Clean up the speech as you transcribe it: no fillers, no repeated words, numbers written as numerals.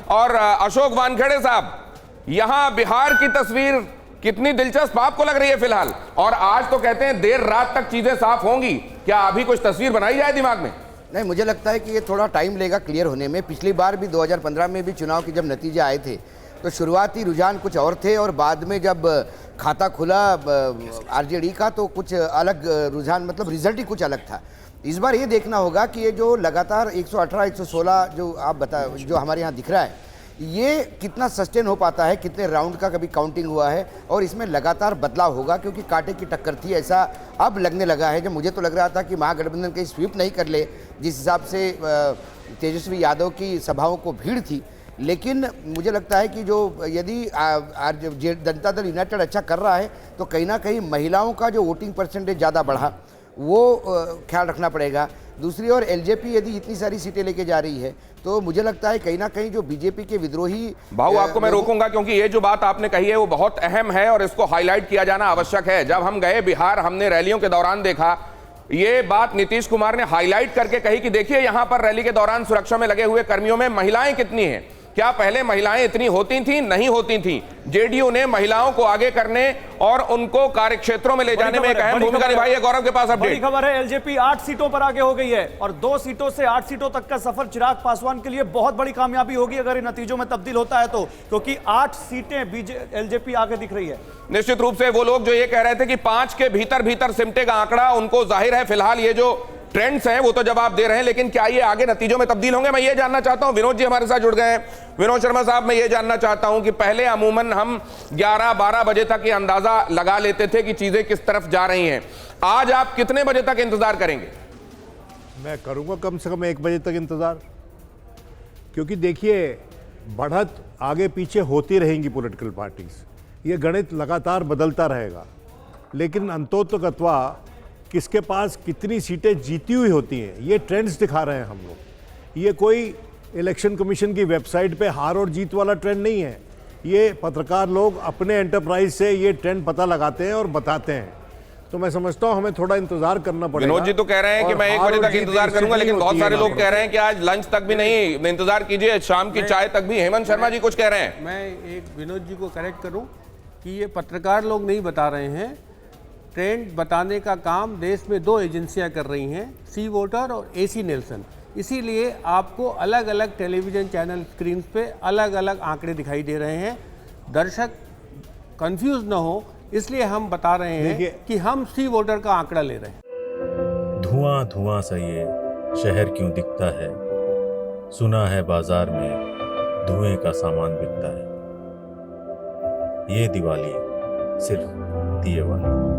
और अशोक वानखेड़े साहब, यहां बिहार की तस्वीर कितनी दिलचस्प आपको लग रही है फिलहाल? और आज तो कहते हैं देर रात तक चीजें साफ होंगी, क्या अभी कुछ तस्वीर बनाई जाए दिमाग में? नहीं, मुझे लगता है कि ये थोड़ा टाइम लेगा क्लियर होने में। पिछली बार भी 2015 में भी चुनाव के जब नतीजे आए थे तो शुरुआती रुझान कुछ और थे और बाद में जब खाता खुला आरजेडी का तो कुछ अलग रुझान, मतलब रिजल्ट ही कुछ अलग था। इस बार ये देखना होगा कि ये जो लगातार 118, 116 जो आप जो हमारे यहाँ दिख रहा है, ये कितना सस्टेन हो पाता है, कितने राउंड का कभी काउंटिंग हुआ है और इसमें लगातार बदलाव होगा, क्योंकि कांटे की टक्कर थी ऐसा अब लगने लगा है। जब मुझे तो लग रहा था कि महागठबंधन कहीं स्वीप नहीं कर ले, जिस हिसाब से तेजस्वी यादव की सभाओं को भीड़ थी, लेकिन मुझे लगता है कि जो यदि जनता दल यूनाइटेड अच्छा कर रहा है तो कहीं ना कहीं महिलाओं का जो वोटिंग परसेंटेज ज़्यादा बढ़ा वो ख्याल रखना पड़ेगा। दूसरी ओर एलजेपी यदि इतनी सारी सीटें लेके जा रही है तो मुझे लगता है कहीं ना कहीं जो बीजेपी के विद्रोही भाऊ, आपको मैं रोकूंगा क्योंकि ये जो बात आपने कही है वो बहुत अहम है और इसको हाईलाइट किया जाना आवश्यक है। जब हम गए बिहार, हमने रैलियों के दौरान देखा, ये बात नीतीश कुमार ने हाईलाइट करके कही कि देखिए यहां पर रैली के दौरान सुरक्षा में लगे हुए कर्मियों में महिलाएं कितनी हैं। क्या पहले महिलाएं इतनी होती थी? नहीं होती थी। जेडीयू ने महिलाओं को आगे करने और उनको कार्यक्षेत्रों में ले जाने में एक अहम भूमिका निभाई है। गौरव के पास अपडेट। बड़ी खबर है, एलजेपी 8 सीटों पर आगे हो गई है और 2 सीटों से 8 सीटों तक का सफर चिराग पासवान के लिए बहुत बड़ी कामयाबी होगी अगर इन नतीजों में तब्दील होता है तो, क्योंकि 8 सीटें एलजेपी आगे दिख रही है। निश्चित रूप से वो लोग जो ये कह रहे थे कि 5 के भीतर सिमटेगा आंकड़ा, उनको जाहिर है फिलहाल ये जो ट्रेंड्स हैं वो तो जवाब दे रहे हैं, लेकिन क्या ये आगे नतीजों में तब्दील होंगे? मैं ये जानना चाहता हूं। विनोद जी हमारे साथ जुड़ गए हैं। विनोद शर्मा साहब, मैं ये जानना चाहता हूं कि पहले अमूमन हम 11-12 बजे तक ये अंदाजा लगा लेते थे कि चीजें किस तरफ जा रही हैं। आज आप कितने बजे तक इंतजार करेंगे? मैं करूंगा कम से कम 1 बजे तक इंतजार, क्योंकि देखिए बढ़त आगे पीछे होती रहेंगी पॉलिटिकल पार्टीज, ये गणित लगातार बदलता रहेगा, लेकिन अंतोतगत्वा किसके पास कितनी सीटें जीती हुई होती हैं ये ट्रेंड्स दिखा रहे हैं हम लोग। ये कोई इलेक्शन कमीशन की वेबसाइट पे हार और जीत वाला ट्रेंड नहीं है, ये पत्रकार लोग अपने एंटरप्राइज से ये ट्रेंड पता लगाते हैं और बताते हैं। तो मैं समझता हूं हमें थोड़ा इंतजार करना पड़ेगा। विनोद जी तो कह रहे हैं कि मैं 1 बजे तक इंतजार करूंगा, लेकिन बहुत सारे लोग कह रहे हैं कि आज लंच तक भी नहीं, इंतजार कीजिए, शाम की चाय तक भी। हेमंत शर्मा जी कुछ कह रहे हैं। मैं एक विनोद जी को करेक्ट करूं कि ये पत्रकार लोग नहीं बता रहे हैं, ट्रेंड बताने का काम देश में 2 एजेंसियां कर रही हैं, सी वोटर और एसी नेल्सन। इसीलिए आपको अलग अलग टेलीविज़न चैनल स्क्रीन पे अलग अलग आंकड़े दिखाई दे रहे हैं। दर्शक कंफ्यूज ना हो इसलिए हम बता रहे हैं कि हम सी वोटर का आंकड़ा ले रहे हैं। धुआं धुआं सा ये शहर क्यों दिखता है, सुना है बाजार में धुएं का सामान बिकता है, ये दिवाली सिर्फ दिए वाली।